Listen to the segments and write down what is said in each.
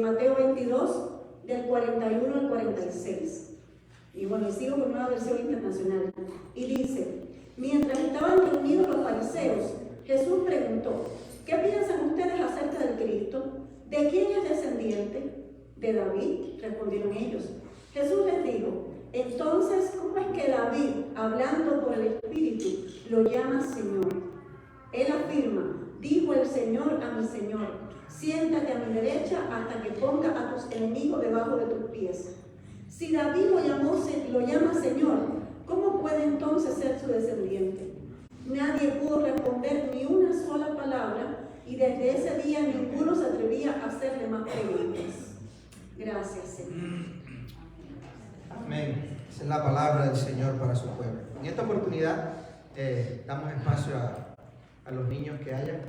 Mateo 22, del 41 al 46. Y bueno, sigo con una versión internacional. Y dice: mientras estaban reunidos los fariseos, Jesús preguntó: ¿qué piensan ustedes acerca del Cristo? ¿De quién es descendiente? De David, respondieron ellos. Jesús les dijo: entonces, ¿cómo es que David, hablando por el Espíritu, lo llama Señor? Él afirma: dijo el Señor a mi Señor: siéntate a mi derecha hasta que ponga a tus enemigos debajo de tus pies. Si David lo llama Señor, ¿cómo puede entonces ser su descendiente? Nadie pudo responder ni una sola palabra, y desde ese día ninguno se atrevía a hacerle más preguntas. Gracias, Señor. Amén. Esa es la palabra del Señor para su pueblo. En esta oportunidad damos espacio a los niños que hayan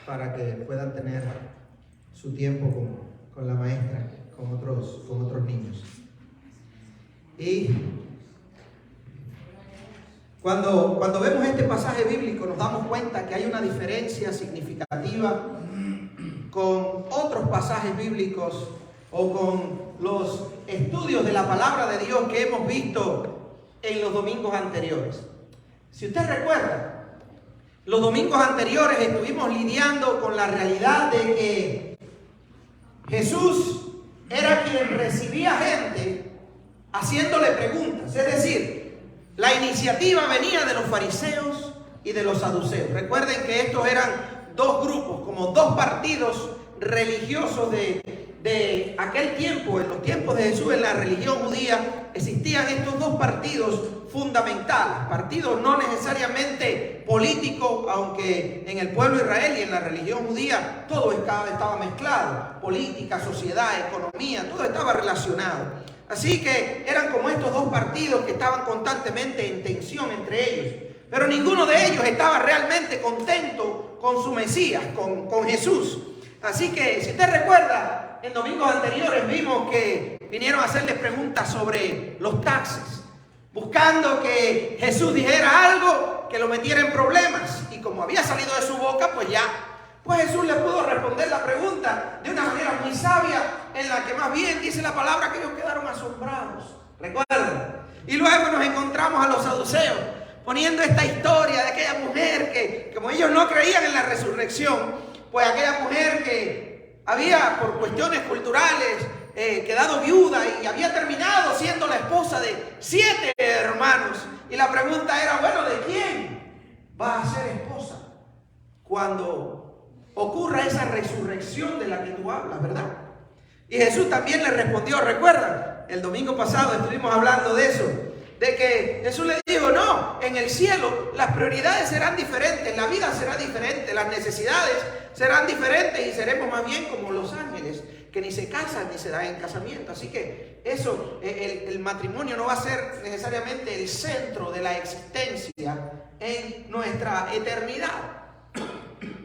para que puedan tener su tiempo con la maestra, con otros niños. Y cuando vemos este pasaje bíblico nos damos cuenta que hay una diferencia significativa con otros pasajes bíblicos o con los estudios de la palabra de Dios que hemos visto en los domingos anteriores. Si usted recuerda, los domingos anteriores estuvimos lidiando con la realidad de que Jesús era quien recibía gente haciéndole preguntas. Es decir, la iniciativa venía de los fariseos y de los saduceos. Recuerden que estos eran dos grupos, como dos partidos religiosos de aquel tiempo. En los tiempos de Jesús, en la religión judía, existían estos dos partidos fundamentales, partidos no necesariamente políticos, aunque en el pueblo de Israel y en la religión judía todo estaba mezclado: política, sociedad, economía, todo estaba relacionado. Así que eran como estos dos partidos que estaban constantemente en tensión entre ellos, pero ninguno de ellos estaba realmente contento con su Mesías, con Jesús. Así que si usted recuerda, en domingos anteriores vimos que vinieron a hacerles preguntas sobre los taxes, buscando que Jesús dijera algo que lo metiera en problemas. Y como había salido de su boca, pues Jesús les pudo responder la pregunta de una manera muy sabia, en la que más bien dice la palabra que ellos quedaron asombrados. ¿Recuerdan? Y luego nos encontramos a los saduceos poniendo esta historia de aquella mujer que, como ellos no creían en la resurrección, pues aquella mujer que había, por cuestiones culturales, quedado viuda y había terminado siendo la esposa de 7 hermanos. Y la pregunta era: bueno, ¿de quién va a ser esposa cuando ocurra esa resurrección de la que tú hablas, verdad? Y Jesús también le respondió. ¿Recuerdan? El domingo pasado estuvimos hablando de eso, de que Jesús le dijo: no, en el cielo las prioridades serán diferentes, la vida será diferente, las necesidades serán diferentes y seremos más bien como los ángeles, que ni se casan ni se dan en casamiento. Así que eso, el matrimonio no va a ser necesariamente el centro de la existencia en nuestra eternidad.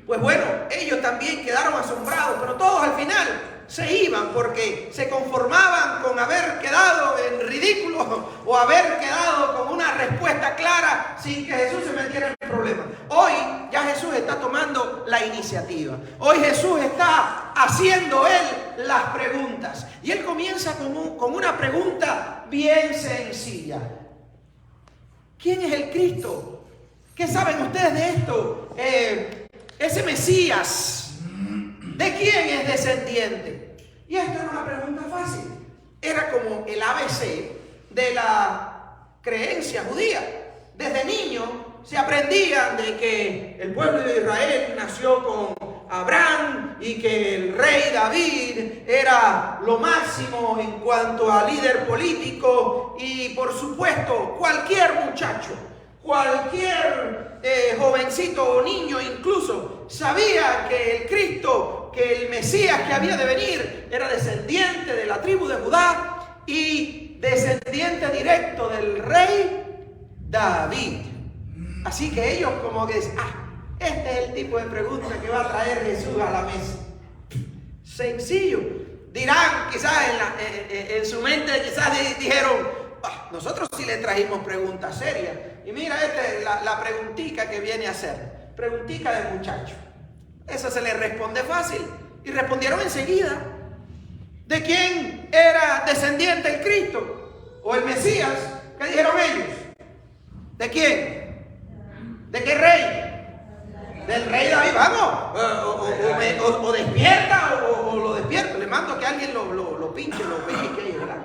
Pues bueno, ellos también quedaron asombrados, pero todos al final se iban porque se conformaban con haber quedado en ridículo o haber quedado con una respuesta clara sin que Jesús se metiera en problemas. Hoy ya Jesús está tomando la iniciativa. Hoy Jesús está haciendo él las preguntas. Y él comienza con una pregunta bien sencilla: ¿quién es el Cristo? ¿Qué saben ustedes de esto? Ese Mesías, ¿de quién es descendiente? Y esto era una pregunta fácil. Era como el ABC de la creencia judía. Desde niño se aprendían de que el pueblo de Israel nació con Abraham y que el rey David era lo máximo en cuanto a líder político. Y por supuesto, cualquier muchacho, cualquier jovencito o niño incluso sabía que el Cristo, que el Mesías que había de venir, era descendiente de la tribu de Judá y descendiente directo del rey David. Así que ellos como que dicen: este es el tipo de pregunta que va a traer Jesús a la mesa. Sencillo. Dirán quizás en su mente, quizás dijeron: nosotros sí le trajimos preguntas serias. Y mira, esta es la preguntica que viene a hacer. Preguntica de muchacho. Esa se le responde fácil. Y respondieron enseguida. ¿De quién era descendiente el Cristo o el Mesías? ¿Qué dijeron ellos? ¿De quién? ¿De qué rey? Del rey David. Vamos, o despierta o lo despierta. Le mando a que alguien lo pinche, lo pellizque, ¿verdad?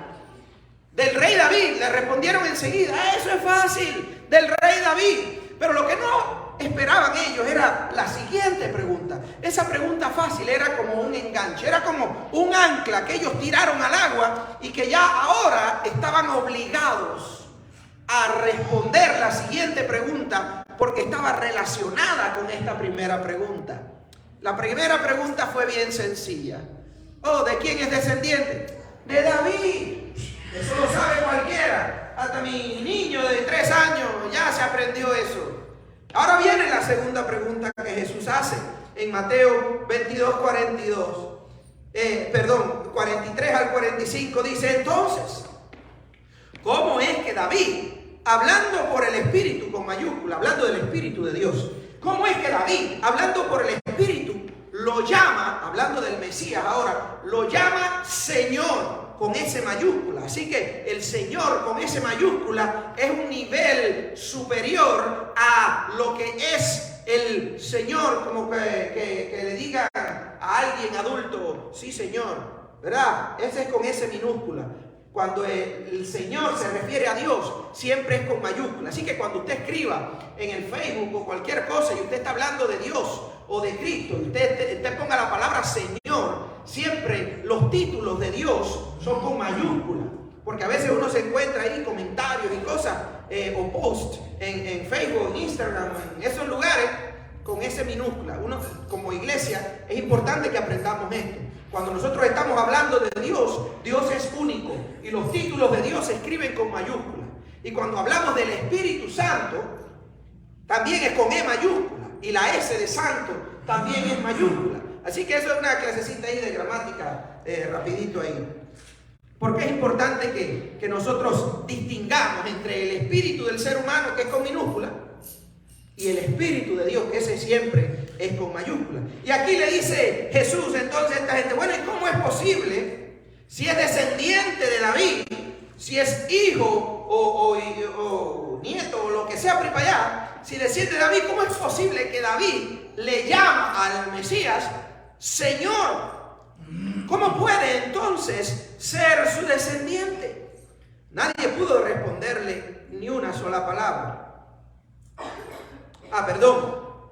Del rey David. Le respondieron enseguida: eso es fácil, del rey David. Pero lo que no esperaban ellos era la siguiente pregunta. Esa pregunta fácil era como un enganche, era como un ancla que ellos tiraron al agua y que ya ahora estaban obligados a responder la siguiente pregunta, porque estaba relacionada con esta primera pregunta. La primera pregunta fue bien sencilla. Oh, ¿de quién es descendiente? De David. Eso lo sabe cualquiera. Hasta mi niño de 3 años ya se aprendió eso. Ahora viene la segunda pregunta que Jesús hace en Mateo 22, 43 al 45. Dice: entonces, ¿cómo es que David, hablando por el Espíritu con mayúscula, hablando del Espíritu de Dios, cómo es que David, hablando por el Espíritu, lo llama, hablando del Mesías ahora, lo llama Señor con S mayúscula? Así que el Señor con S mayúscula es un nivel superior a lo que es el Señor, como que le diga a alguien adulto: sí, Señor, ¿verdad? Ese es con S minúscula. Cuando el Señor se refiere a Dios, siempre es con mayúscula. Así que cuando usted escriba en el Facebook o cualquier cosa y usted está hablando de Dios o de Cristo, usted ponga la palabra Señor, siempre los títulos de Dios son con mayúscula. Porque a veces uno se encuentra ahí comentarios y cosas o posts en Facebook, en Instagram, en esos lugares con S minúscula. Uno, como iglesia, es importante que aprendamos esto. Cuando nosotros estamos hablando de Dios, Dios es único y los títulos de Dios se escriben con mayúscula. Y cuando hablamos del Espíritu Santo, también es con E mayúscula, y la S de santo también es mayúscula. Así que eso es una clasecita ahí de gramática, rapidito ahí. Porque es importante que nosotros distingamos entre el espíritu del ser humano, que es con minúscula, y el Espíritu de Dios, que ese siempre es con mayúscula. Y aquí le dice Jesús entonces a esta gente: bueno, ¿y cómo es posible, si es descendiente de David, si es hijo o nieto o lo que sea por ahí para allá, si desciende de David, cómo es posible que David le llama al Mesías Señor? ¿Cómo puede entonces ser su descendiente? Nadie pudo responderle ni una sola palabra.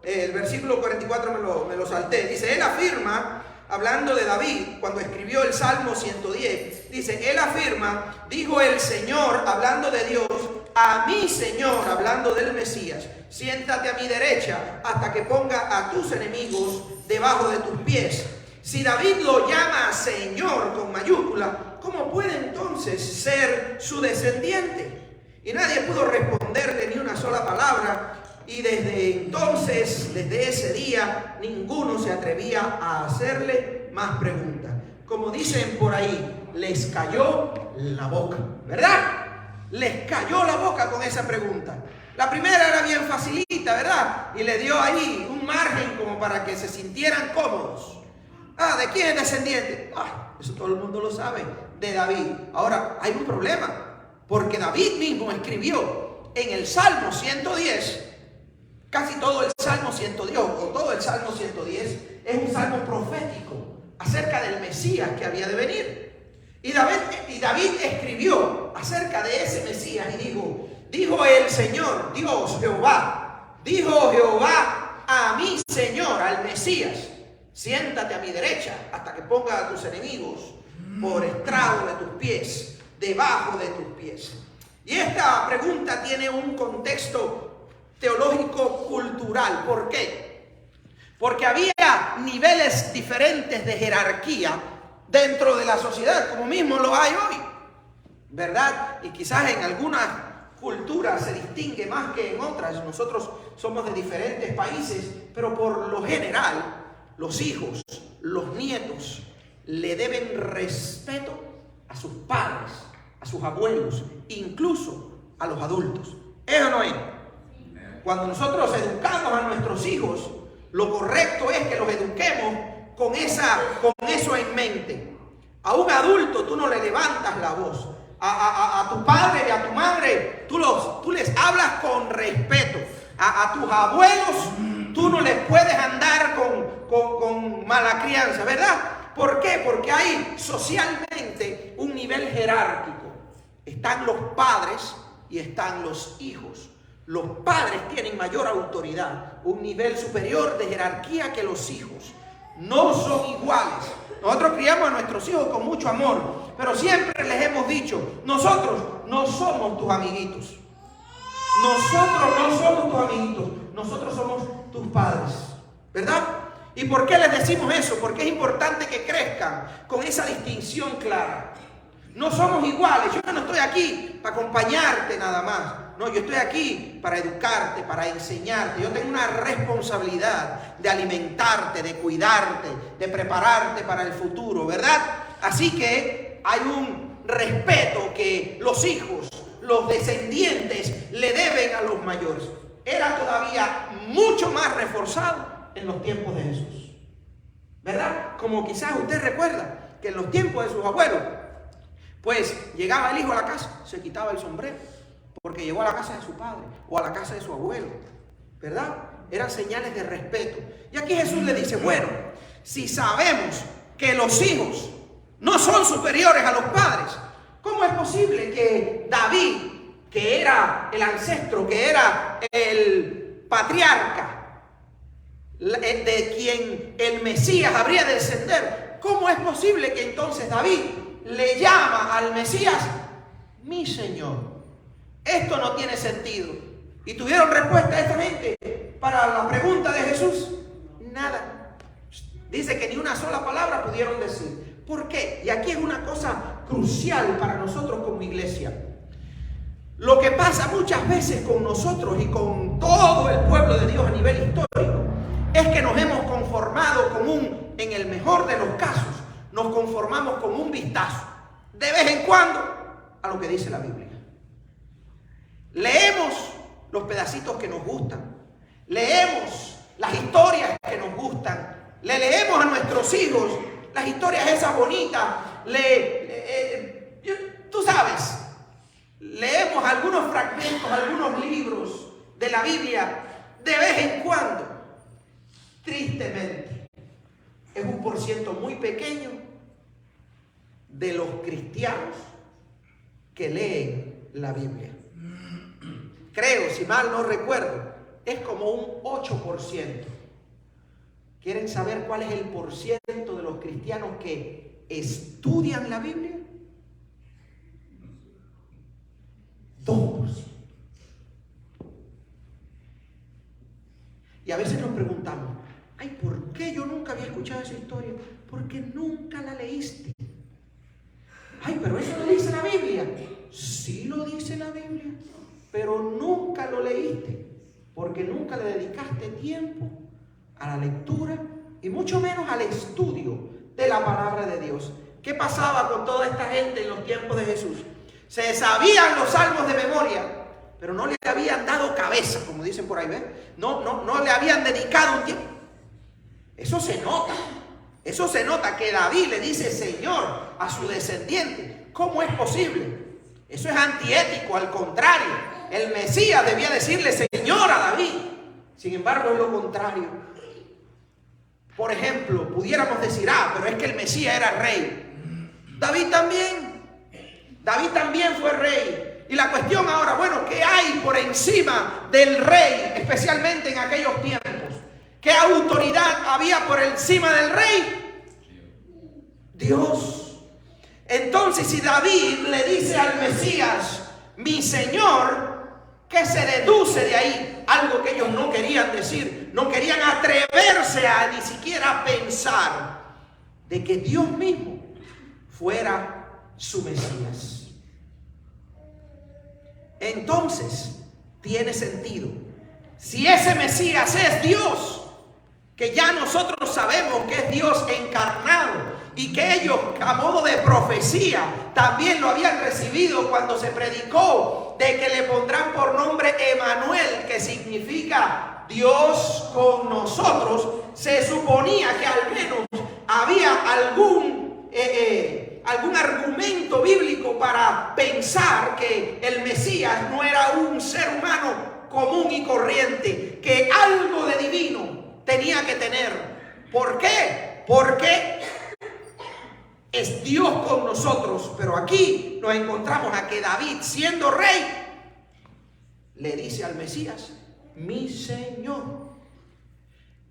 El versículo 44 me lo salté. Dice: él afirma, hablando de David, cuando escribió el Salmo 110, dice: él afirma, dijo el Señor, hablando de Dios, a mi Señor, hablando del Mesías: siéntate a mi derecha hasta que ponga a tus enemigos debajo de tus pies. Si David lo llama Señor con mayúscula, ¿cómo puede entonces ser su descendiente? Y nadie pudo responderle ni una sola palabra. Y desde entonces, desde ese día, ninguno se atrevía a hacerle más preguntas. Como dicen por ahí, les cayó la boca, ¿verdad? Les cayó la boca con esa pregunta. La primera era bien facilita, ¿verdad? Y le dio ahí un margen como para que se sintieran cómodos. ¿De quién es descendiente? Eso todo el mundo lo sabe, de David. Ahora, hay un problema, porque David mismo escribió en el Salmo 110, casi todo el Salmo 110, o todo el Salmo 110, es un salmo profético acerca del Mesías que había de venir. Y David escribió acerca de ese Mesías y dijo el Señor, Dios, Jehová, dijo Jehová a mi Señor, al Mesías: siéntate a mi derecha hasta que ponga a tus enemigos por estrado de tus pies, debajo de tus pies. Y esta pregunta tiene un contexto teológico cultural. ¿Por qué? Porque había niveles diferentes de jerarquía dentro de la sociedad, como mismo lo hay hoy, ¿verdad? Y quizás en algunas culturas se distingue más que en otras. Nosotros somos de diferentes países, pero por lo general los hijos, los nietos le deben respeto a sus padres, a sus abuelos, incluso a los adultos. ¿Eso no es? Cuando nosotros educamos a nuestros hijos, lo correcto es que los eduquemos con eso en mente. A un adulto tú no le levantas la voz. A tu padre y a tu madre tú les hablas con respeto. A tus abuelos tú no les puedes andar con mala crianza, ¿verdad? ¿Por qué? Porque hay socialmente un nivel jerárquico. Están los padres y están los hijos. Los padres tienen mayor autoridad, un nivel superior de jerarquía que los hijos. No son iguales. Nosotros criamos a nuestros hijos con mucho amor, pero siempre les hemos dicho, nosotros no somos tus amiguitos. Nosotros no somos tus amiguitos, nosotros somos tus padres, ¿verdad? ¿Y por qué les decimos eso? Porque es importante que crezcan con esa distinción clara. No somos iguales. Yo no estoy aquí para acompañarte nada más. No, yo estoy aquí para educarte, para enseñarte. Yo tengo una responsabilidad de alimentarte, de cuidarte, de prepararte para el futuro, ¿verdad? Así que hay un respeto que los hijos, los descendientes le deben a los mayores. Era todavía mucho más reforzado en los tiempos de Jesús, ¿verdad? Como quizás usted recuerda que en los tiempos de sus abuelos, pues llegaba el hijo a la casa, se quitaba el sombrero, porque llegó a la casa de su padre o a la casa de su abuelo, ¿verdad? Eran señales de respeto. Y aquí Jesús le dice, bueno, si sabemos que los hijos no son superiores a los padres, ¿cómo es posible que David, que era el ancestro, que era el patriarca, de quien el Mesías habría de descender, cómo es posible que entonces David le llama al Mesías mi Señor? Esto no tiene sentido. ¿Y tuvieron respuesta esta gente para la pregunta de Jesús? Nada. Dice que ni una sola palabra pudieron decir. ¿Por qué? Y aquí es una cosa crucial para nosotros como iglesia. Lo que pasa muchas veces con nosotros y con todo el pueblo de Dios a nivel histórico es que nos hemos conformado con en el mejor de los casos, nos conformamos con un vistazo de vez en cuando a lo que dice la Biblia. Leemos los pedacitos que nos gustan, leemos las historias que nos gustan, le leemos a nuestros hijos las historias esas bonitas, tú sabes, leemos algunos fragmentos, algunos libros de la Biblia de vez en cuando. Tristemente, es un porciento muy pequeño de los cristianos que leen la Biblia. Creo, si mal no recuerdo, es como un 8%. ¿Quieren saber cuál es el porciento de los cristianos que estudian la Biblia? 2%. Y a veces nos preguntamos, ay, ¿por qué yo nunca había escuchado esa historia? Porque nunca la leíste. Ay, pero eso lo dice la Biblia. Sí lo dice la Biblia, pero nunca lo leíste, porque nunca le dedicaste tiempo a la lectura y mucho menos al estudio de la palabra de Dios. ¿Qué pasaba con toda esta gente en los tiempos de Jesús? Se sabían los salmos de memoria, pero no le habían dado cabeza, como dicen por ahí, ¿ves? No le habían dedicado un tiempo. Eso se nota que David le dice Señor a su descendiente. ¿Cómo es posible? Eso es antiético, al contrario. El Mesías debía decirle Señor a David. Sin embargo, es lo contrario. Por ejemplo, pudiéramos decir, pero es que el Mesías era rey. David también fue rey. Y la cuestión ahora, bueno, ¿qué hay por encima del rey, especialmente en aquellos tiempos? ¿Qué autoridad había por encima del rey? Dios. Entonces, si David le dice al Mesías, mi Señor, ¿qué se deduce de ahí? Algo que ellos no querían decir, no querían atreverse a ni siquiera pensar de que Dios mismo fuera su Mesías. Entonces, tiene sentido. Si ese Mesías es Dios, que ya nosotros sabemos que es Dios encarnado y que ellos a modo de profecía también lo habían recibido cuando se predicó de que le pondrán por nombre Emanuel, que significa Dios con nosotros, se suponía que al menos había algún algún argumento bíblico para pensar que el Mesías no era un ser humano común y corriente, que algo de divino tenía que tener. ¿Por qué? Porque es Dios con nosotros. Pero aquí nos encontramos a que David, siendo rey, le dice al Mesías, mi Señor.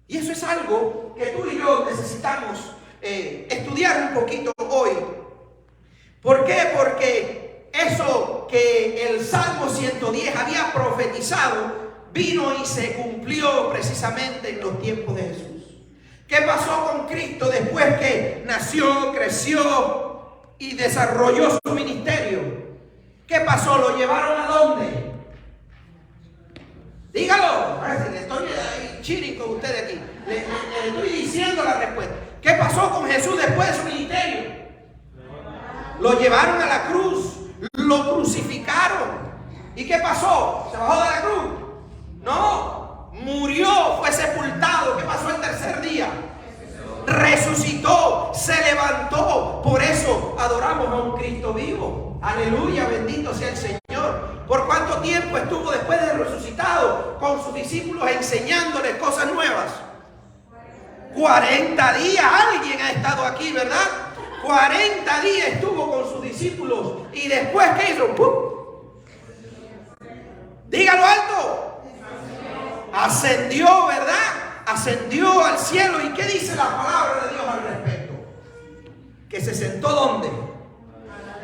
Y eso es algo que tú y yo necesitamos estudiar un poquito hoy. ¿Por qué? Porque eso que el Salmo 110 había profetizado vino y se cumplió precisamente en los tiempos de Jesús. ¿Qué pasó con Cristo después que nació, creció y desarrolló su ministerio? ¿Qué pasó? ¿Lo llevaron a dónde? Dígalo. Le estoy chilling con ustedes aquí. Le estoy diciendo la respuesta. ¿Qué pasó con Jesús después de su ministerio? Lo llevaron a la cruz. Lo crucificaron. ¿Y qué pasó? ¿Se bajó de la cruz? No. Murió, fue sepultado. ¿Qué pasó el tercer día? Resucitó, se levantó. Por eso adoramos a un Cristo vivo. Aleluya, bendito sea el Señor. ¿Por cuánto tiempo estuvo después de resucitado con sus discípulos enseñándoles cosas nuevas? 40 días. Alguien ha estado aquí, ¿verdad? 40 días estuvo con sus discípulos. Y después, ¿qué hizo? ¡Pum! Dígalo alto. Ascendió, ¿verdad? Ascendió al cielo. ¿Y qué dice la palabra de Dios al respecto? Que se sentó ¿dónde?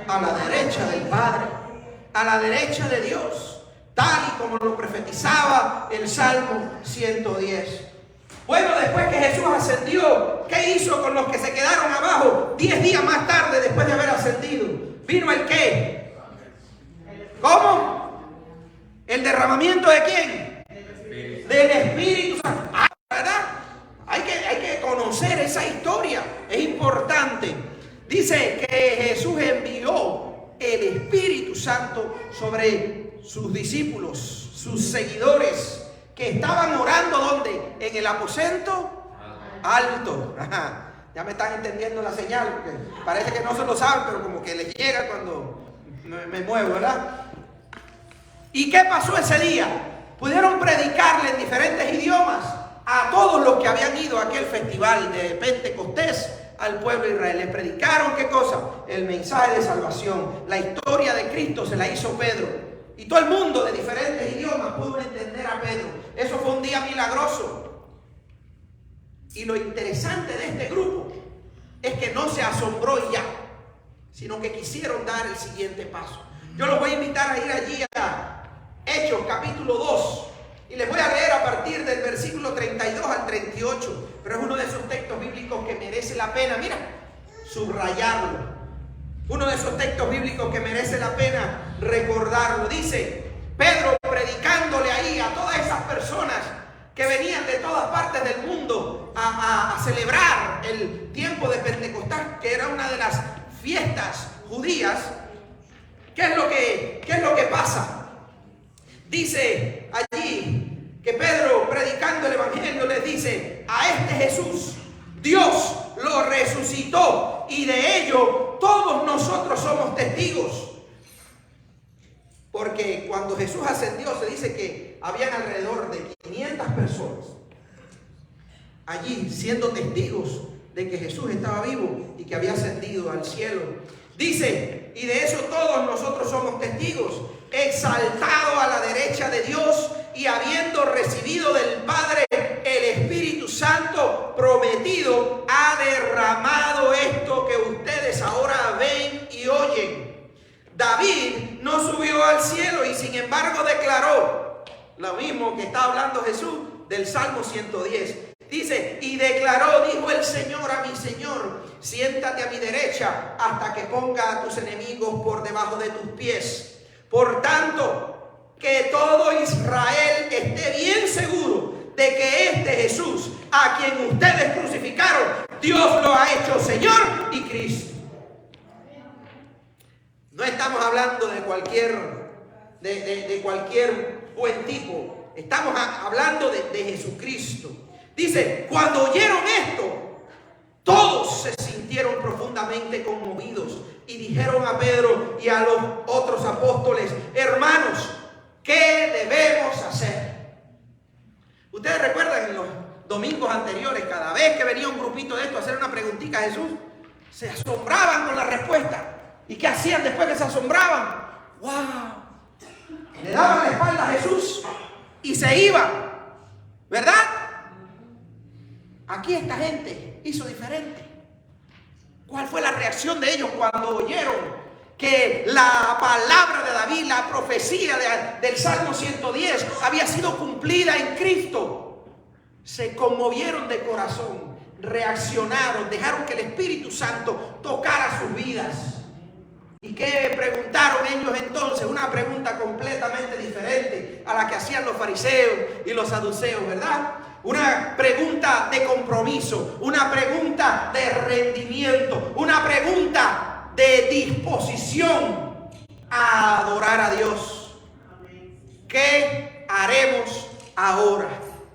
A la derecha del Padre, a la derecha de Dios, tal y como lo profetizaba el Salmo 110. Bueno, después que Jesús ascendió, ¿qué hizo con los que se quedaron abajo 10 días más tarde después de haber ascendido? ¿Vino el qué? ¿Cómo? ¿El derramamiento de quién? Del Espíritu Santo. ¿Verdad? Hay que conocer esa historia, es importante. Dice que Jesús envió el Espíritu Santo sobre sus discípulos, sus seguidores, que estaban orando ¿dónde? En el aposento alto. Ya me están entendiendo la señal, porque parece que no se lo saben, pero como que les llega cuando me muevo, ¿verdad? ¿Y qué pasó ese día? Pudieron predicarle en diferentes idiomas a todos los que habían ido a aquel festival de Pentecostés al pueblo de Israel. Les predicaron ¿qué cosa? El mensaje de salvación. La historia de Cristo se la hizo Pedro. Y todo el mundo de diferentes idiomas pudo entender a Pedro. Eso fue un día milagroso. Y lo interesante de este grupo es que no se asombró y ya, sino que quisieron dar el siguiente paso. Yo los voy a invitar a ir allí a Hechos capítulo 2. Y les voy a leer a partir del versículo 32 al 38. Pero es uno de esos textos bíblicos que merece la pena, mira, subrayarlo. Uno de esos textos bíblicos que merece la pena recordarlo. Dice, Pedro predicándole ahí a todas esas personas que venían de todas partes del mundo a celebrar el tiempo de Pentecostés, que era una de las fiestas judías. ¿Qué es lo que pasa? Dice allí que Pedro, predicando el evangelio, les dice, a este Jesús Dios lo resucitó y de ello todos nosotros somos testigos. Porque cuando Jesús ascendió se dice que habían alrededor de 500 personas allí siendo testigos de que Jesús estaba vivo y que había ascendido al cielo. Dice, y de eso todos nosotros somos testigos, exaltado a la derecha de Dios y habiendo recibido del Padre el Espíritu Santo prometido, ha derramado esto que ustedes ahora ven y oyen. David no subió al cielo y sin embargo declaró lo mismo que está hablando Jesús del Salmo 110. Dice, y declaró, dijo el Señor a mi Señor, siéntate a mi derecha hasta que ponga a tus enemigos por debajo de tus pies. Por tanto, que todo Israel esté bien seguro de que este Jesús, a quien ustedes crucificaron, Dios lo ha hecho Señor y Cristo. No estamos hablando de cualquier buen tipo. Estamos hablando de Jesucristo. Dice, cuando oyeron esto, todos se sintieron profundamente conmovidos dijeron a Pedro y a los otros apóstoles: hermanos, ¿qué debemos hacer? Ustedes recuerdan en los domingos anteriores, cada vez que venía un grupito de esto a hacer una preguntita a Jesús, se asombraban con la respuesta. ¿Y qué hacían después que se asombraban? ¡Wow! Le daban la espalda a Jesús y se iban, ¿verdad? Aquí esta gente hizo diferente. ¿Cuál fue la reacción de ellos cuando oyeron que la palabra de David, la profecía del Salmo 110 había sido cumplida en Cristo? Se conmovieron de corazón, reaccionaron, dejaron que el Espíritu Santo tocara sus vidas. ¿Y qué preguntaron ellos entonces? Una pregunta completamente diferente a la que hacían los fariseos y los saduceos, ¿verdad? Una pregunta de compromiso, una pregunta de rendimiento, una pregunta de disposición a adorar a Dios. ¿Qué haremos ahora?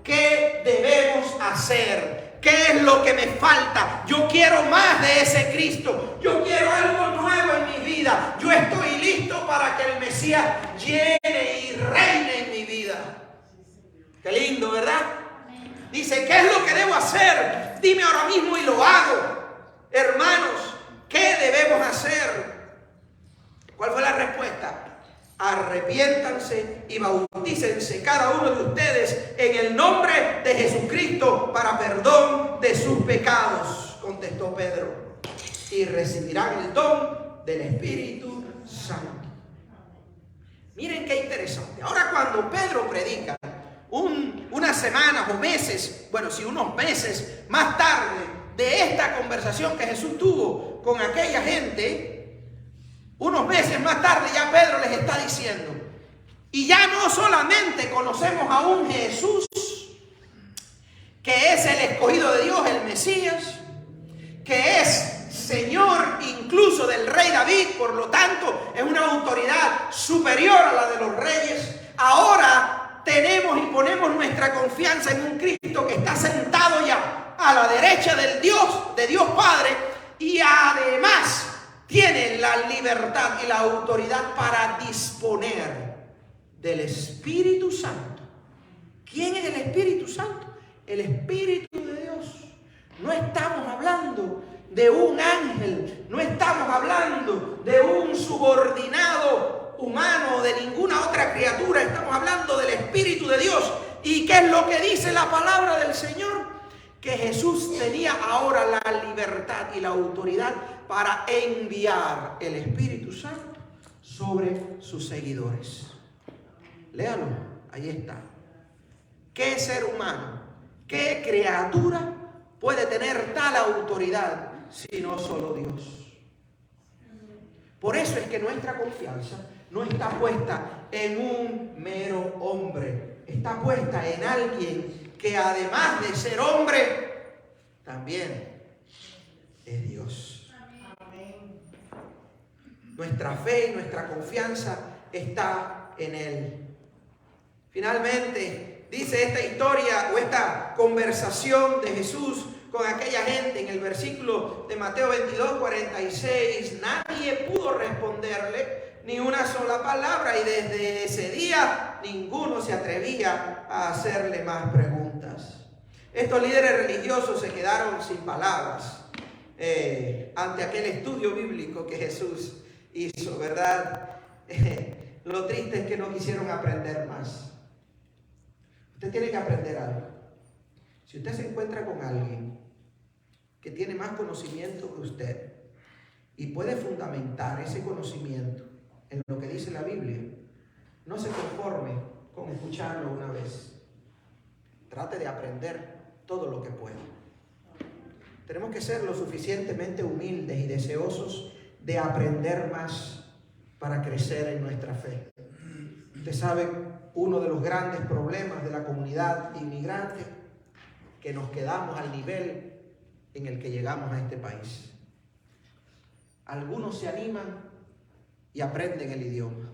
¿Qué debemos hacer? ¿Qué es lo que me falta? Yo quiero más de ese Cristo. Yo quiero algo nuevo en mi vida. Yo estoy listo para que el Mesías llene y reine en mi vida. Qué lindo, ¿verdad? Dice, ¿qué es lo que debo hacer? Dime ahora mismo y lo hago. Hermanos, ¿qué debemos hacer? ¿Cuál fue la respuesta? Arrepiéntanse y bautícense cada uno de ustedes en el nombre de Jesucristo para perdón de sus pecados, contestó Pedro, y recibirán el don del Espíritu Santo. Miren qué interesante. Ahora cuando Pedro predica, unas semanas o meses, bueno, sí, unos meses más tarde de esta conversación que Jesús tuvo con aquella gente, unos meses más tarde ya Pedro les está diciendo, y ya no solamente conocemos a un Jesús que es el escogido de Dios, el Mesías, que es Señor incluso del rey David, por lo tanto es una autoridad superior a la de los reyes. Ahora tenemos y ponemos nuestra confianza en un Cristo que está sentado ya a la derecha del Dios, de Dios Padre, y además tiene la libertad y la autoridad para disponer del Espíritu Santo. ¿Quién es el Espíritu Santo? El Espíritu de Dios. No estamos hablando de un ángel, no estamos hablando de un subordinado humano o de ninguna otra criatura, estamos hablando del Espíritu de Dios. ¿Y qué es lo que dice la palabra del Señor? Que Jesús tenía ahora la libertad y la autoridad para enviar el Espíritu Santo sobre sus seguidores. Léalo, ahí está. ¿Qué ser humano, qué criatura puede tener tal autoridad sino solo Dios? Por eso es que nuestra confianza no está puesta en un mero hombre, está puesta en alguien que además de ser hombre, también es Dios. Nuestra fe y nuestra confianza está en Él. Finalmente, dice esta historia o esta conversación de Jesús con aquella gente en el versículo de Mateo 22:46, nadie pudo responderle ni una sola palabra, y desde ese día ninguno se atrevía a hacerle más preguntas. Estos líderes religiosos se quedaron sin palabras ante aquel estudio bíblico que Jesús hizo, ¿verdad? Lo triste es que no quisieron aprender más. Usted tiene que aprender algo. Si usted se encuentra con alguien que tiene más conocimiento que usted y puede fundamentar ese conocimiento en lo que dice la Biblia, no se conforme con escucharlo una vez. Trate de aprender todo lo que pueda. Tenemos que ser lo suficientemente humildes y deseosos de aprender más para crecer en nuestra fe. Usted sabe, uno de los grandes problemas de la comunidad inmigrante, que nos quedamos al nivel en el que llegamos a este país. Algunos se animan y aprenden el idioma.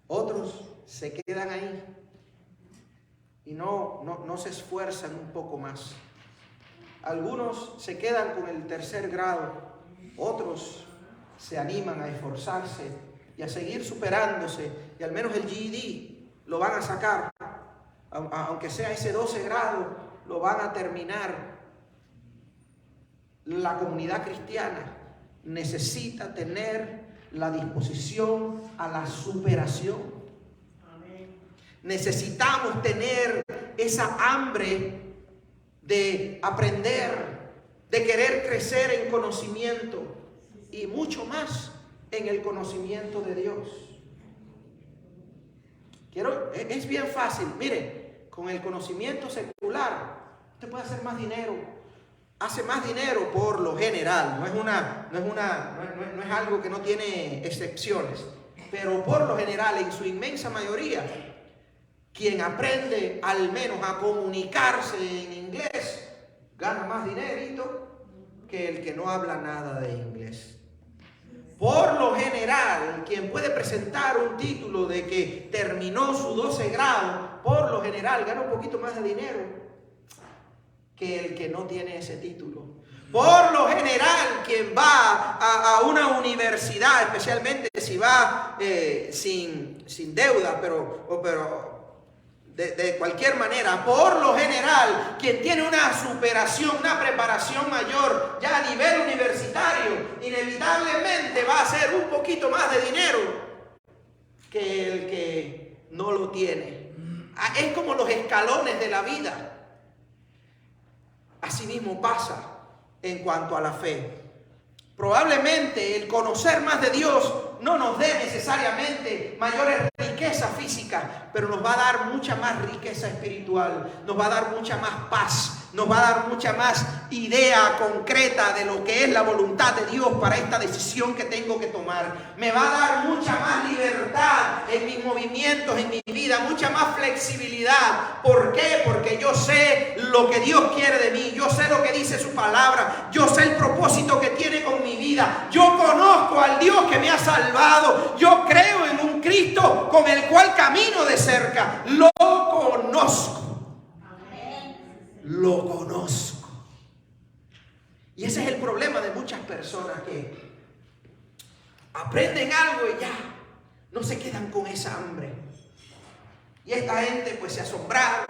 Otros se quedan ahí y no se esfuerzan un poco más. Algunos se quedan con el tercer grado, otros se animan a esforzarse y a seguir superándose, y al menos el GED lo van a sacar, aunque sea ese 12 grado, lo van a terminar. La comunidad cristiana necesita tener la disposición a la superación. Necesitamos tener esa hambre de aprender, de querer crecer en conocimiento y mucho más en el conocimiento de Dios. Es bien fácil, mire, con el conocimiento secular usted puede hacer más dinero, hace más dinero por lo general, no es algo que no tiene excepciones, pero por lo general, en su inmensa mayoría, quien aprende al menos a comunicarse en inglés gana más dinerito que el que no habla nada de inglés. Por lo general, quien puede presentar un título de que terminó su 12 grado, por lo general gana un poquito más de dinero que el que no tiene ese título. Por lo general, quien va a una universidad, especialmente si va sin deuda, pero de cualquier manera, por lo general, quien tiene una superación, una preparación mayor ya a nivel universitario, inevitablemente va a hacer un poquito más de dinero que el que no lo tiene. Es como los escalones de la vida. Asimismo pasa en cuanto a la fe. Probablemente el conocer más de Dios no nos dé necesariamente mayores riquezas físicas, pero nos va a dar mucha más riqueza espiritual, nos va a dar mucha más paz, nos va a dar mucha más idea concreta de lo que es la voluntad de Dios para esta decisión que tengo que tomar. Me va a dar mucha más libertad en mis movimientos, en mi vida, mucha más flexibilidad. ¿Por qué? Porque yo sé lo que Dios quiere de mí, yo sé lo que dice su palabra, yo sé el propósito que tiene con mi vida, yo conozco al Dios que me ha salvado, yo creo en un Cristo con el cual camino de cerca, lo conozco. Lo conozco. Y ese es el problema de muchas personas, que aprenden algo y ya no se quedan con esa hambre. Y esta gente pues se asombraron.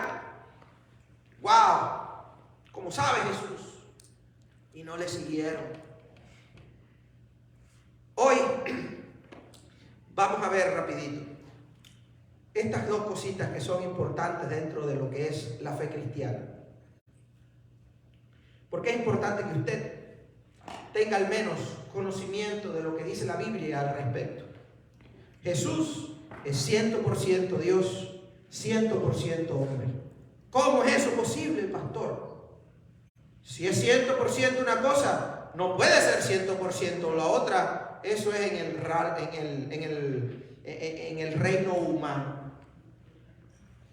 ¡Wow! ¿Cómo sabe Jesús? Y no le siguieron. Hoy vamos a ver rapidito estas dos cositas que son importantes dentro de lo que es la fe cristiana. Porque es importante que usted tenga al menos conocimiento de lo que dice la Biblia al respecto. Jesús es 100% Dios, 100% hombre. ¿Cómo es eso posible, pastor? Si es 100% una cosa, no puede ser 100% la otra. Eso es en el reino humano.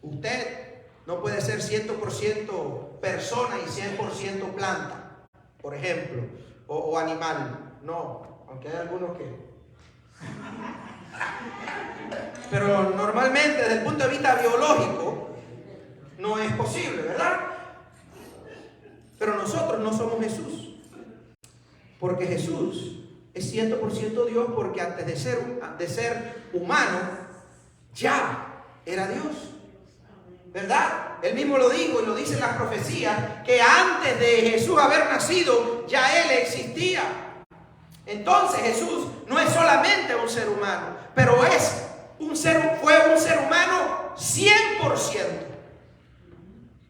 Usted no puede ser 100% persona y 100% planta, por ejemplo, o animal. No, aunque hay algunos que... Pero normalmente, desde el punto de vista biológico, no es posible, ¿verdad? Pero nosotros no somos Jesús. Porque Jesús es 100% Dios, porque antes de ser humano, ya era Dios. ¿Verdad? Él mismo lo dijo y lo dice en las profecías, que antes de Jesús haber nacido, ya Él existía. Entonces Jesús no es solamente un ser humano, pero fue un ser humano 100%.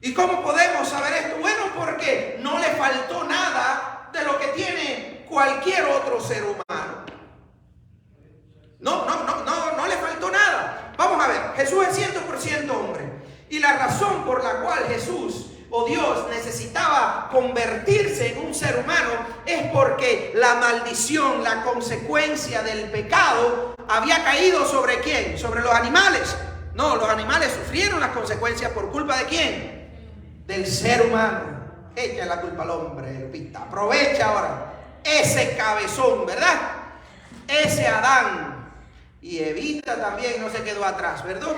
¿Y cómo podemos saber esto? Bueno, porque no le faltó nada de lo que tiene cualquier otro ser humano. No le faltó nada. Vamos a ver, Jesús es 100% hombre. Y la razón por la cual Jesús o Dios necesitaba convertirse en un ser humano es porque la maldición, la consecuencia del pecado había caído ¿sobre quién? ¿Sobre los animales? No, los animales sufrieron las consecuencias por culpa ¿de quién? Del ser humano. Echa la culpa al hombre, Lupita. Aprovecha ahora ese cabezón, ¿verdad? Ese Adán. Y Evita también no se quedó atrás, ¿verdad?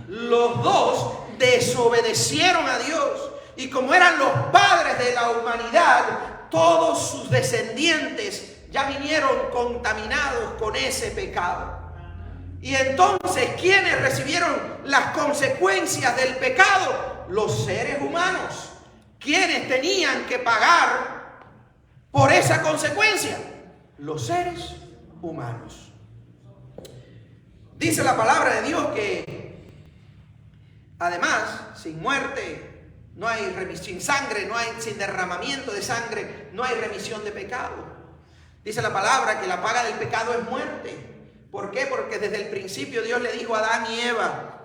Los dos desobedecieron a Dios, y como eran los padres de la humanidad, todos sus descendientes ya vinieron contaminados con ese pecado. Y entonces, ¿quiénes recibieron las consecuencias del pecado? Los seres humanos. ¿Quiénes tenían que pagar por esa consecuencia? Los seres humanos. Dice la palabra de Dios que además, sin muerte, no hay remisión, sin sangre, sin derramamiento de sangre, no hay remisión de pecado. Dice la palabra que la paga del pecado es muerte. ¿Por qué? Porque desde el principio Dios le dijo a Adán y Eva: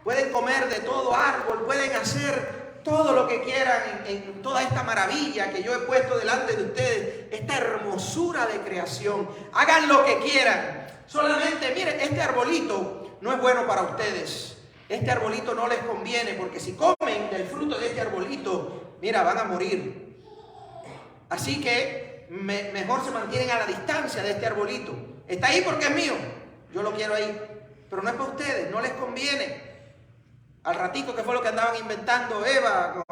pueden comer de todo árbol, pueden hacer todo lo que quieran en toda esta maravilla que yo he puesto delante de ustedes, esta hermosura de creación. Hagan lo que quieran. Solamente, miren, este arbolito no es bueno para ustedes. Este arbolito no les conviene, porque si comen del fruto de este arbolito, mira, van a morir. Así que mejor se mantienen a la distancia de este arbolito. Está ahí porque es mío, yo lo quiero ahí, pero no es para ustedes, no les conviene. Al ratico, que fue lo que andaban inventando Eva,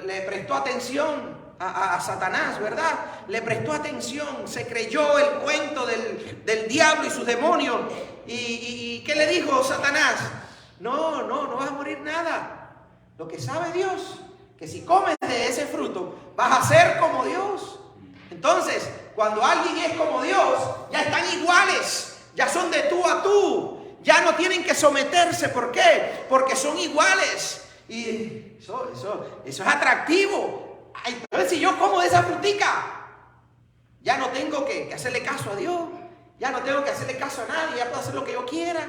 le prestó atención a Satanás, ¿verdad? Le prestó atención, se creyó el cuento del diablo y sus demonios. ¿Y qué le dijo Satanás? No vas a morir nada. Lo que sabe Dios, que si comes de ese fruto, vas a ser como Dios. Entonces, cuando alguien es como Dios, ya están iguales, ya son de tú a tú. Ya no tienen que someterse. ¿Por qué? Porque son iguales. Y eso es atractivo. Ay, pero si yo como de esa frutica, ya no tengo que hacerle caso a Dios. Ya no tengo que hacerle caso a nadie. Ya puedo hacer lo que yo quiera.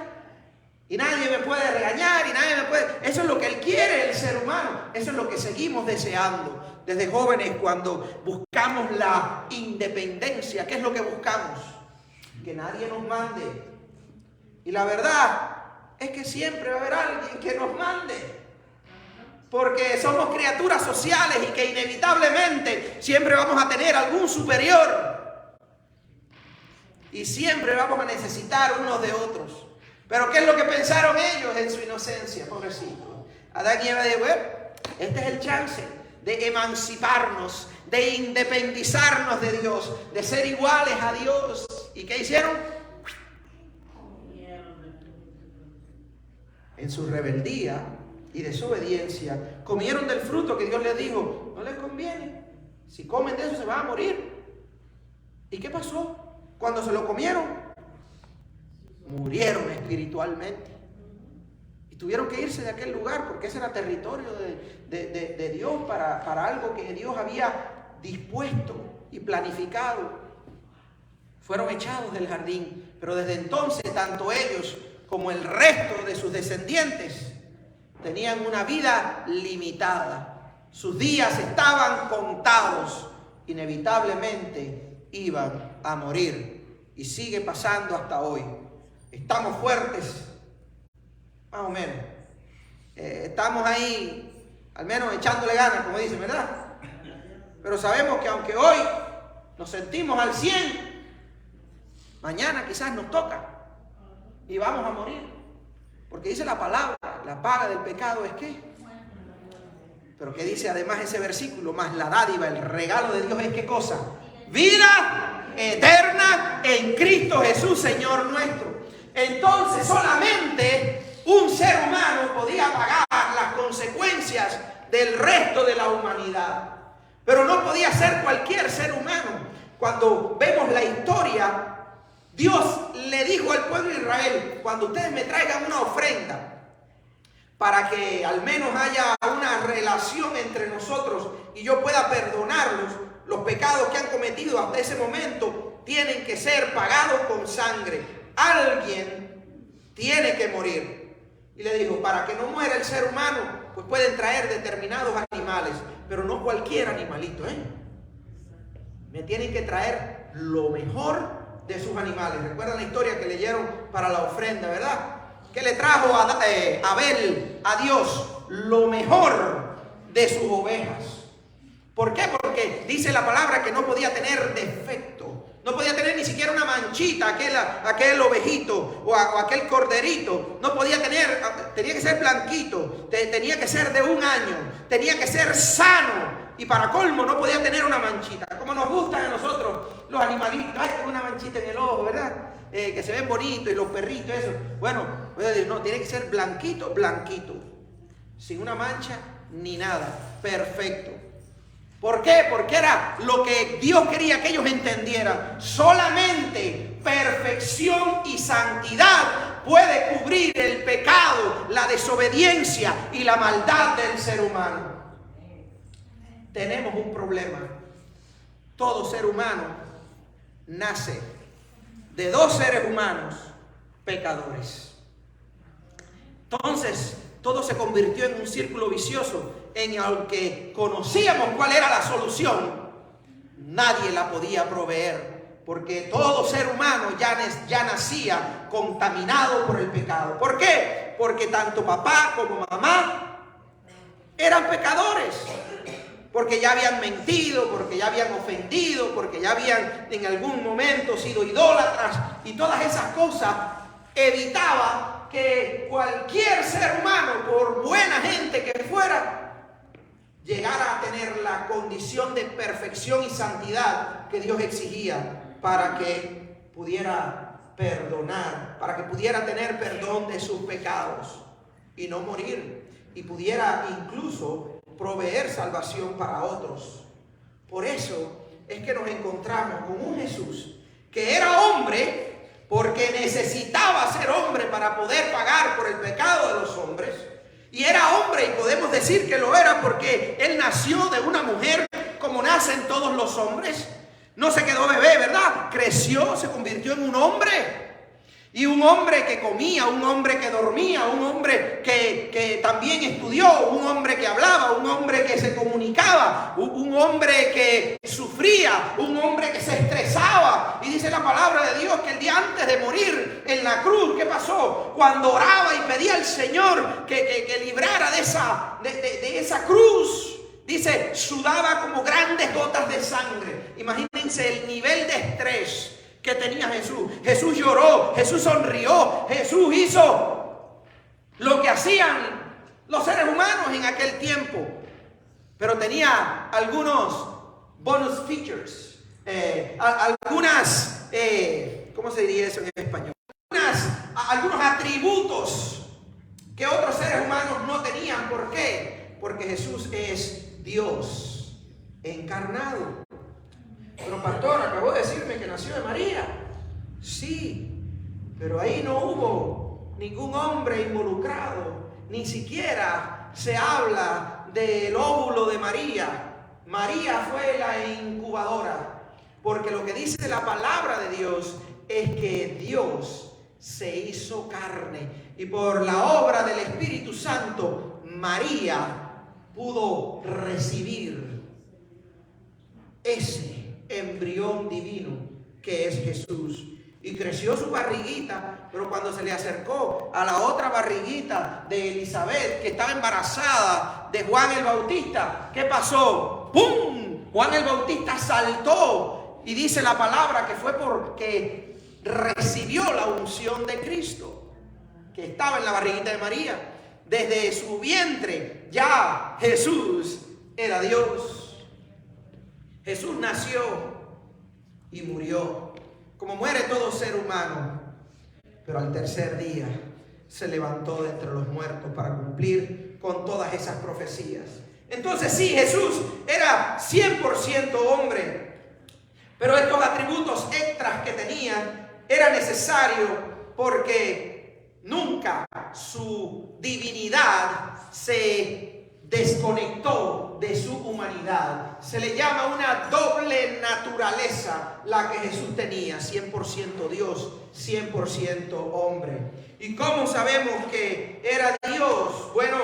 Y nadie me puede regañar. Y nadie me puede... Eso es lo que Él quiere, el ser humano. Eso es lo que seguimos deseando. Desde jóvenes, cuando buscamos la independencia, ¿qué es lo que buscamos? Que nadie nos mande. Y la verdad es que siempre va a haber alguien que nos mande, porque somos criaturas sociales y que inevitablemente siempre vamos a tener algún superior y siempre vamos a necesitar unos de otros. Pero ¿qué es lo que pensaron ellos en su inocencia? Pobrecito. Adán y Eva dijeron: bueno, este es el chance de emanciparnos, de independizarnos de Dios, de ser iguales a Dios. ¿Y qué hicieron? En su rebeldía y desobediencia, comieron del fruto que Dios les dijo: no les conviene, si comen de eso se van a morir. ¿Y qué pasó? Cuando se lo comieron, murieron espiritualmente y tuvieron que irse de aquel lugar, porque ese era territorio de Dios para algo que Dios había dispuesto y planificado. Fueron echados del jardín, pero desde entonces tanto ellos como el resto de sus descendientes tenían una vida limitada. Sus días estaban contados. Inevitablemente iban a morir. Y sigue pasando hasta hoy. Estamos fuertes, más o menos. Estamos ahí, al menos echándole ganas, como dicen, ¿verdad? Pero sabemos que aunque hoy nos sentimos al 100, mañana quizás nos toca. Y vamos a morir. Porque dice la palabra, la paga del pecado es ¿qué? Pero ¿qué dice además ese versículo? Más la dádiva, el regalo de Dios es ¿qué cosa? Vida eterna en Cristo Jesús, Señor nuestro. Entonces solamente un ser humano podía pagar las consecuencias del resto de la humanidad. Pero no podía ser cualquier ser humano. Cuando vemos la historia, Dios le dijo al pueblo de Israel: cuando ustedes me traigan una ofrenda, para que al menos haya una relación entre nosotros y yo pueda perdonarlos, los pecados que han cometido hasta ese momento tienen que ser pagados con sangre. Alguien tiene que morir. Y le dijo: para que no muera el ser humano, pues pueden traer determinados animales, pero no cualquier animalito, Me tienen que traer lo mejor de sus animales. Recuerdan la historia que leyeron para la ofrenda, ¿verdad? Que le trajo a Abel a Dios lo mejor de sus ovejas. ¿Por qué? Porque dice la palabra que no podía tener defecto. No podía tener ni siquiera una manchita, aquel ovejito o aquel corderito. No podía tener, tenía que ser blanquito, tenía que ser de 1 año, tenía que ser sano. Y para colmo no podía tener una manchita. Como nos gustan a nosotros los animalitos, ay, tengo una manchita en el ojo, ¿verdad? Que se ven bonitos, y los perritos, eso. Bueno, no, tiene que ser blanquito, blanquito, sin una mancha ni nada, perfecto. ¿Por qué? Porque era lo que Dios quería que ellos entendieran. Solamente perfección y santidad puede cubrir el pecado, la desobediencia y la maldad del ser humano. Tenemos un problema. Todo ser humano nace de dos seres humanos pecadores. Entonces, todo se convirtió en un círculo vicioso, en el que conocíamos cuál era la solución, nadie la podía proveer, porque todo ser humano ya nacía contaminado por el pecado. ¿Por qué? Porque tanto papá como mamá eran pecadores, porque ya habían mentido, porque ya habían ofendido, porque ya habían en algún momento sido idólatras, y todas esas cosas evitaba que cualquier ser humano, por buena gente que fuera, llegara a tener la condición de perfección y santidad que Dios exigía para que pudiera perdonar, para que pudiera tener perdón de sus pecados y no morir, y pudiera incluso proveer salvación para otros. Por eso es que nos encontramos con un Jesús que era hombre, porque necesitaba ser hombre para poder pagar por el pecado de los hombres. Y era hombre, y podemos decir que lo era porque él nació de una mujer como nacen todos los hombres. No se quedó bebé, ¿verdad? Creció, se convirtió en un hombre. Y un hombre que comía, un hombre que dormía, un hombre que también estudió, un hombre que hablaba, un hombre que se comunicaba, un hombre que sufría, un hombre que se estresaba. Y dice la palabra de Dios que el día antes de morir en la cruz, ¿qué pasó? Cuando oraba y pedía al Señor que librara de esa cruz, dice, sudaba como grandes gotas de sangre. Imagínense el nivel de estrés que tenía Jesús. Jesús lloró, Jesús sonrió, Jesús hizo lo que hacían los seres humanos en aquel tiempo, pero tenía algunos bonus features, algunas, ¿cómo se diría eso en español? Algunos atributos que otros seres humanos no tenían. ¿Por qué? Porque Jesús es Dios encarnado. Pero pastor, acabó de decirme que nació de María. Sí, pero ahí no hubo ningún hombre involucrado. Ni siquiera se habla del óvulo de María. María fue la incubadora. Porque lo que dice la palabra de Dios es que Dios se hizo carne. Y por la obra del Espíritu Santo, María pudo recibir ese embrión divino que es Jesús. Y creció su barriguita, pero cuando se le acercó a la otra barriguita de Elizabeth, que estaba embarazada de Juan el Bautista, ¿qué pasó? ¡Pum! Juan el Bautista saltó, y dice la palabra que fue porque recibió la unción de Cristo que estaba en la barriguita de María. Desde su vientre ya Jesús era Dios. Jesús nació y murió, como muere todo ser humano, pero al tercer día se levantó de entre los muertos para cumplir con todas esas profecías. Entonces sí, Jesús era 100% hombre, pero estos atributos extras que tenía era necesario porque nunca su divinidad se desconectó de su humanidad. Se le llama una doble naturaleza la que Jesús tenía, 100% Dios, 100% hombre. ¿Y cómo sabemos que era Dios? Bueno,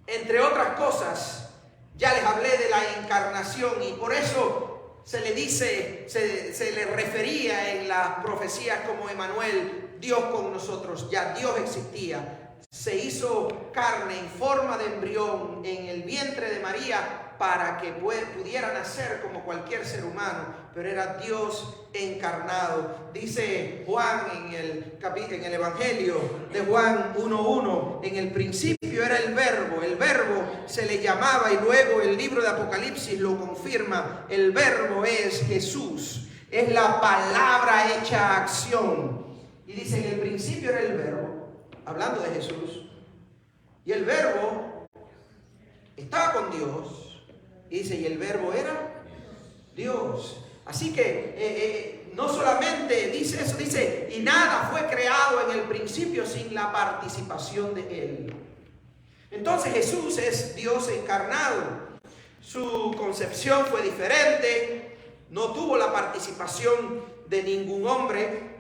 entre otras cosas, ya les hablé de la encarnación, y por eso se le dice, se le refería en las profecías como Emmanuel, Dios con nosotros. Ya Dios existía. Se hizo carne en forma de embrión en el vientre de María para que pudiera nacer como cualquier ser humano, pero era Dios encarnado. Dice Juan en el Evangelio de Juan 1:1, en el principio era el verbo se le llamaba, y luego el libro de Apocalipsis lo confirma, el verbo es Jesús, es la palabra hecha acción. Y dice, en el principio era el verbo, hablando de Jesús, y el verbo estaba con Dios, y dice, y el verbo era Dios. Así que no solamente dice eso, dice, y nada fue creado en el principio sin la participación de Él. Entonces Jesús es Dios encarnado. Su concepción fue diferente, no tuvo la participación de ningún hombre.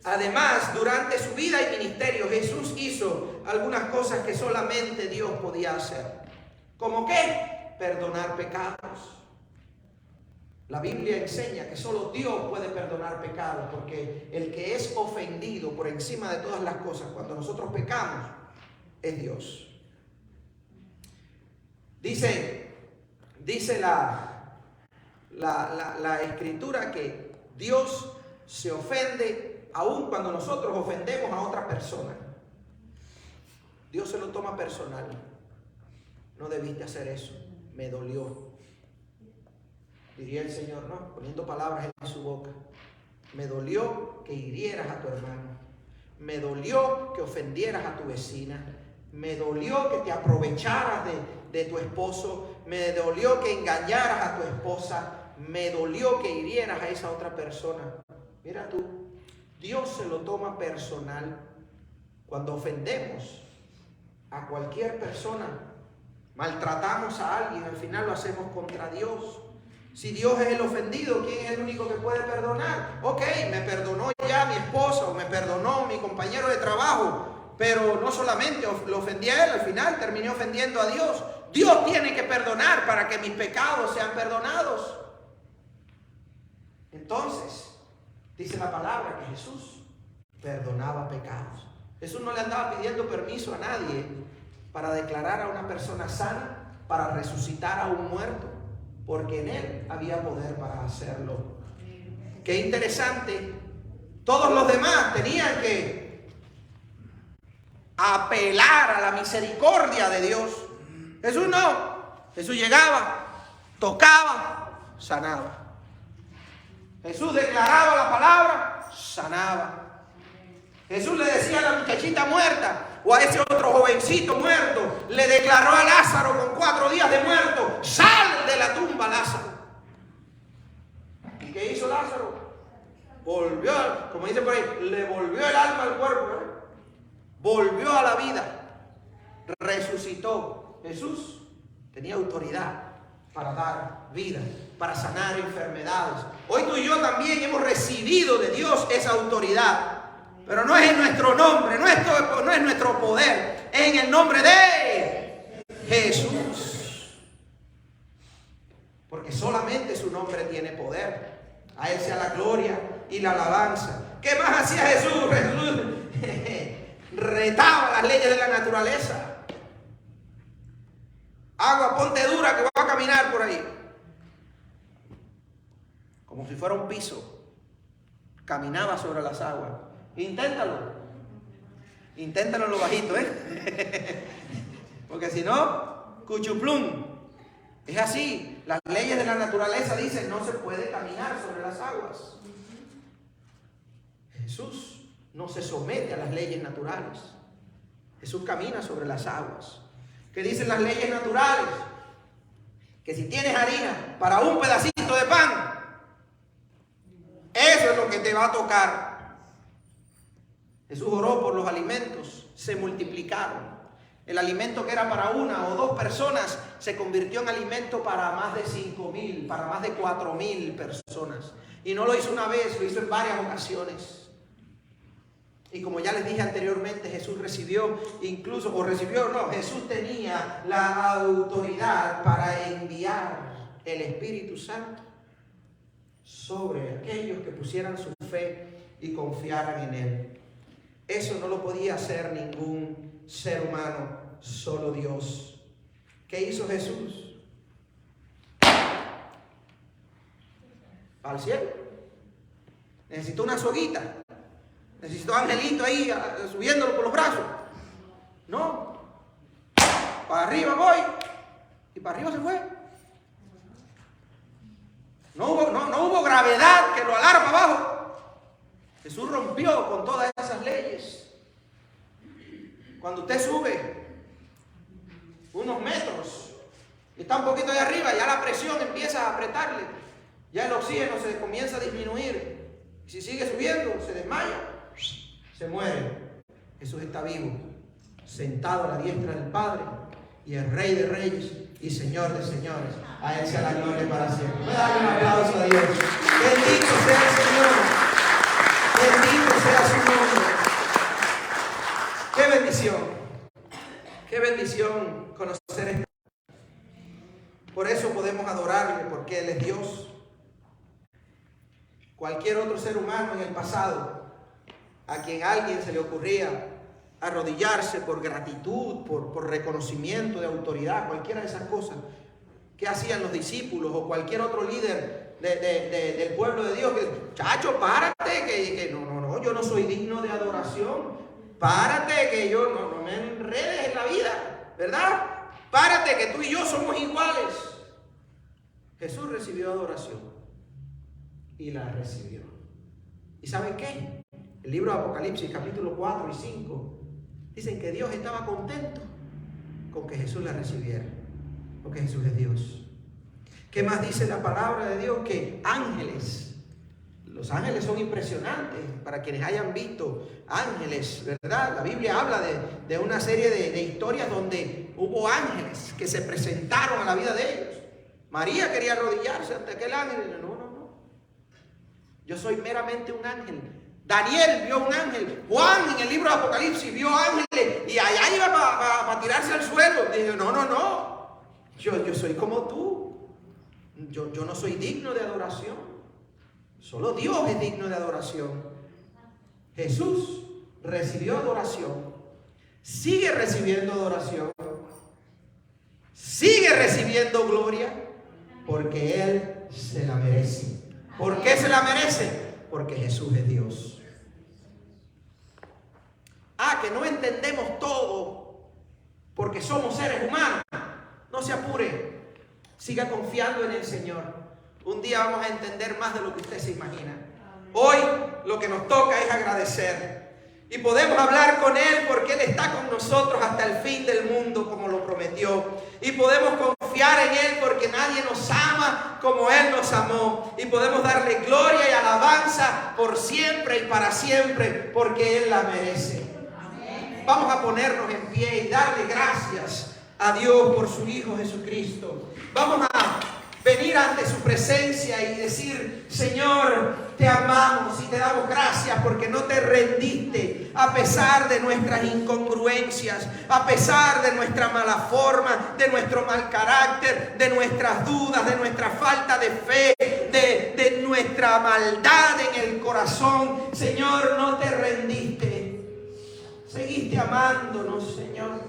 Además, durante su vida y ministerio, Jesús hizo algunas cosas que solamente Dios podía hacer. ¿Cómo qué? Perdonar pecados. La Biblia enseña que solo Dios puede perdonar pecados, porque el que es ofendido por encima de todas las cosas cuando nosotros pecamos es Dios. Dice la Escritura que Dios se ofende aún cuando nosotros ofendemos a otra persona. Dios se lo toma personal. No debiste hacer eso, me dolió. Diría el Señor, ¿no? Poniendo palabras en su boca. Me dolió que hirieras a tu hermano. Me dolió que ofendieras a tu vecina. Me dolió que te aprovecharas de tu esposo. Me dolió que engañaras a tu esposa. Me dolió que hirieras a esa otra persona. Mira tú, Dios se lo toma personal. Cuando ofendemos a cualquier persona, maltratamos a alguien, al final lo hacemos contra Dios. Si Dios es el ofendido, ¿quién es el único que puede perdonar? Ok, me perdonó ya mi esposa o me perdonó mi compañero de trabajo, pero no solamente lo ofendí a él, al final terminé ofendiendo a Dios. Dios tiene que perdonar para que mis pecados sean perdonados. Entonces, dice la palabra que Jesús perdonaba pecados. Jesús no le andaba pidiendo permiso a nadie para declarar a una persona sana, para resucitar a un muerto, porque en Él había poder para hacerlo. Qué interesante. Todos los demás tenían que apelar a la misericordia de Dios. Jesús no. Jesús llegaba, tocaba, sanaba. Jesús declaraba la palabra, sanaba. Jesús le decía a la muchachita muerta o a ese otro jovencito muerto, le declaró a Lázaro con 4 días de muerto, sal de la tumba, Lázaro. ¿Y qué hizo Lázaro? Volvió, como dice por ahí, le volvió el alma al cuerpo, volvió a la vida, resucitó. Jesús tenía autoridad para dar vida, para sanar enfermedades. Hoy tú y yo también hemos recibido de Dios esa autoridad. Pero no es en nuestro nombre, no es nuestro poder, es en el nombre de Jesús. Porque solamente su nombre tiene poder. A Él sea la gloria y la alabanza. ¿Qué más hacía Jesús? Jesús retaba las leyes de la naturaleza. Agua, ponte dura que voy a caminar por ahí. Como si fuera un piso. Caminaba sobre las aguas. Inténtalo en lo bajito, porque si no, cuchuplum. Es así, las leyes de la naturaleza dicen no se puede caminar sobre las aguas. Jesús no se somete a las leyes naturales. Jesús camina sobre las aguas. ¿Qué dicen las leyes naturales? Que si tienes harina para un pedacito de pan, eso es lo que te va a tocar. Jesús oró por los alimentos, se multiplicaron. El alimento que era para 1 o 2 personas se convirtió en alimento para más de 5,000, para más de 4,000 personas. Y no lo hizo una vez, lo hizo en varias ocasiones. Y como ya les dije anteriormente, Jesús Jesús tenía la autoridad para enviar el Espíritu Santo sobre aquellos que pusieran su fe y confiaran en Él. Eso no lo podía hacer ningún ser humano, solo Dios. ¿Qué hizo Jesús? Al cielo. Necesitó una soguita. Necesitó un angelito ahí subiéndolo por los brazos. No. Para arriba voy. y para arriba se fue. No hubo gravedad que lo alara para abajo. Jesús rompió con todas esas leyes. Cuando usted sube unos metros y está un poquito ahí arriba, ya la presión empieza a apretarle, ya el oxígeno se comienza a disminuir. Y si sigue subiendo, se desmaya, se muere. Jesús está vivo, sentado a la diestra del Padre, y es Rey de Reyes y Señor de Señores. A Él sea la gloria para siempre. Voy a darle un aplauso a Dios. Bendito sea el Señor. Bendito sea su nombre. Qué bendición. Qué bendición conocer esto. Por eso podemos adorarle, porque Él es Dios. Cualquier otro ser humano en el pasado, a quien a alguien se le ocurría arrodillarse por gratitud, por reconocimiento de autoridad, cualquiera de esas cosas que hacían los discípulos o cualquier otro líder del pueblo de Dios, que, chacho, párate, que no, yo no soy digno de adoración, párate, que yo no me enredes en la vida, ¿verdad? Párate, que tú y yo somos iguales. Jesús recibió adoración y la recibió. ¿Y saben qué? El libro de Apocalipsis, capítulo 4 y 5, dicen que Dios estaba contento con que Jesús la recibiera, porque Jesús es Dios. ¿Qué más dice la palabra de Dios? Que ángeles, los ángeles son impresionantes. Para quienes hayan visto ángeles, ¿verdad? La Biblia habla de una serie de historias donde hubo ángeles que se presentaron a la vida de ellos. María quería arrodillarse ante aquel ángel y dijo, no, yo soy meramente un ángel. Daniel vio un ángel. Juan en el libro de Apocalipsis vio ángeles y allá iba para tirarse al suelo. Dijo, no. Yo soy como tú. Yo no soy digno de adoración. Solo Dios es digno de adoración. Jesús recibió adoración. Sigue recibiendo adoración. Sigue recibiendo gloria. Porque Él se la merece. ¿Por qué se la merece? Porque Jesús es Dios. Que no entendemos todo porque somos seres humanos. No se apure. Siga confiando en el Señor. Un día vamos a entender más de lo que usted se imagina. Hoy lo que nos toca es agradecer. Y podemos hablar con Él porque Él está con nosotros hasta el fin del mundo, como lo prometió. Y podemos confiar en Él porque nadie nos ama como Él nos amó. Y podemos darle gloria y alabanza por siempre y para siempre porque Él la merece. Vamos a ponernos en pie y darle gracias a Dios por su Hijo Jesucristo. Vamos a venir ante su presencia y decir, Señor, te amamos y te damos gracias porque no te rendiste a pesar de nuestras incongruencias, a pesar de nuestra mala forma, de nuestro mal carácter, de nuestras dudas, de nuestra falta de fe, de nuestra maldad en el corazón. Señor, no te rendiste. Seguiste amándonos, Señor.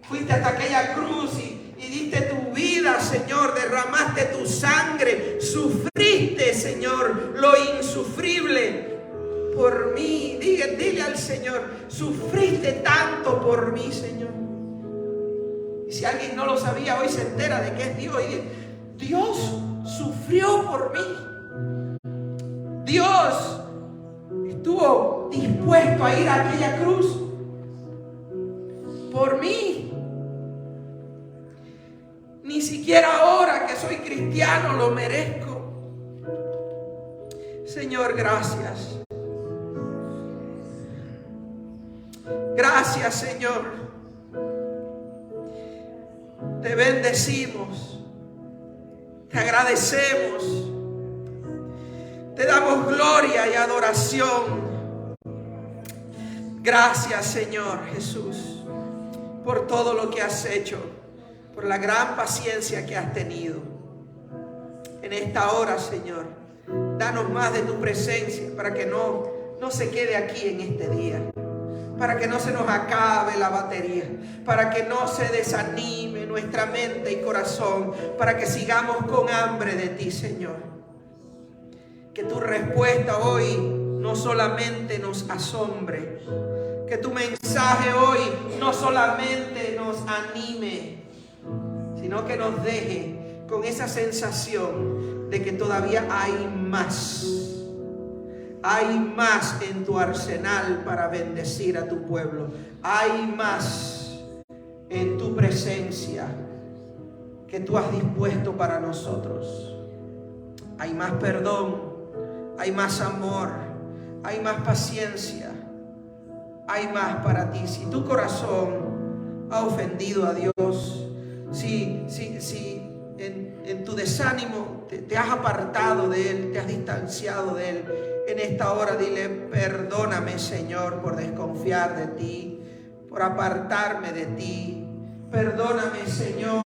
Fuiste hasta aquella cruz y diste tu vida, Señor. Derramaste tu sangre. Sufriste, Señor, lo insufrible por mí. Dile al Señor, sufriste tanto por mí, Señor. Y si alguien no lo sabía, hoy se entera de que es Dios. Y dice, Dios sufrió por mí. Dios estuvo dispuesto a ir a aquella cruz por mí. Ni siquiera ahora que soy cristiano lo merezco. Señor, gracias. Gracias, Señor. Te bendecimos. Te agradecemos. Te damos gloria y adoración. Gracias, Señor Jesús, por todo lo que has hecho, por la gran paciencia que has tenido. En esta hora, Señor, danos más de tu presencia para que no se quede aquí en este día, para que no se nos acabe la batería, para que no se desanime nuestra mente y corazón, para que sigamos con hambre de ti, Señor. Que tu respuesta hoy no solamente nos asombre, que tu mensaje hoy no solamente nos anime, sino que nos deje con esa sensación de que todavía hay más. Hay más en tu arsenal para bendecir a tu pueblo. Hay más en tu presencia que tú has dispuesto para nosotros. Hay más perdón, hay más amor, hay más paciencia, hay más para ti. Si tu corazón ha ofendido a Dios, si en tu desánimo te has apartado de Él, te has distanciado de Él, en esta hora dile: perdóname, Señor, por desconfiar de ti, por apartarme de ti. Perdóname, Señor,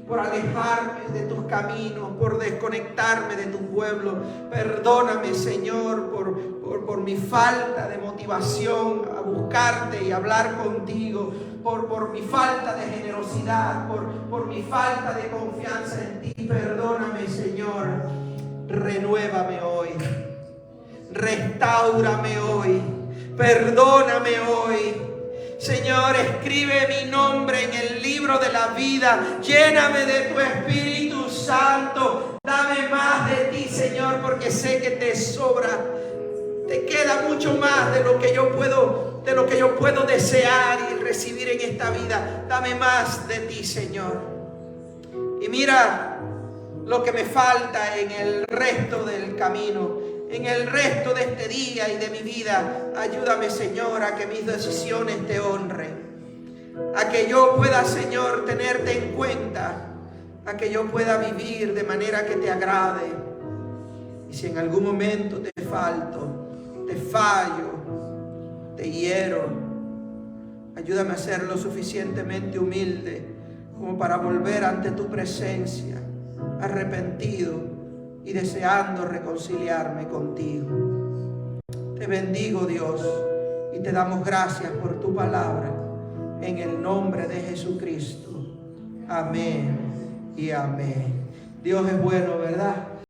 por alejarme de tus caminos, por desconectarme de tu pueblo. Perdóname, Señor, por mi falta de motivación a buscarte y hablar contigo, por mi falta de generosidad, por mi falta de confianza en ti. Perdóname, Señor. Renuévame hoy. Restáurame hoy. Perdóname hoy. Señor, escribe mi nombre en el libro de la vida. Lléname de tu Espíritu Santo. Dame más de ti, Señor, porque sé que te sobra. Te queda mucho más de lo que yo puedo desear y recibir en esta vida. Dame más de ti, Señor. Y mira lo que me falta en el resto del camino, en el resto de este día y de mi vida. Ayúdame, Señor, a que mis decisiones te honren, a que yo pueda, Señor, tenerte en cuenta, a que yo pueda vivir de manera que te agrade. Y si en algún momento te falto, te fallo, te hiero, ayúdame a ser lo suficientemente humilde como para volver ante tu presencia, arrepentido y deseando reconciliarme contigo. Te bendigo, Dios, y te damos gracias por tu palabra, en el nombre de Jesucristo. Amén y amén. Dios es bueno, ¿verdad?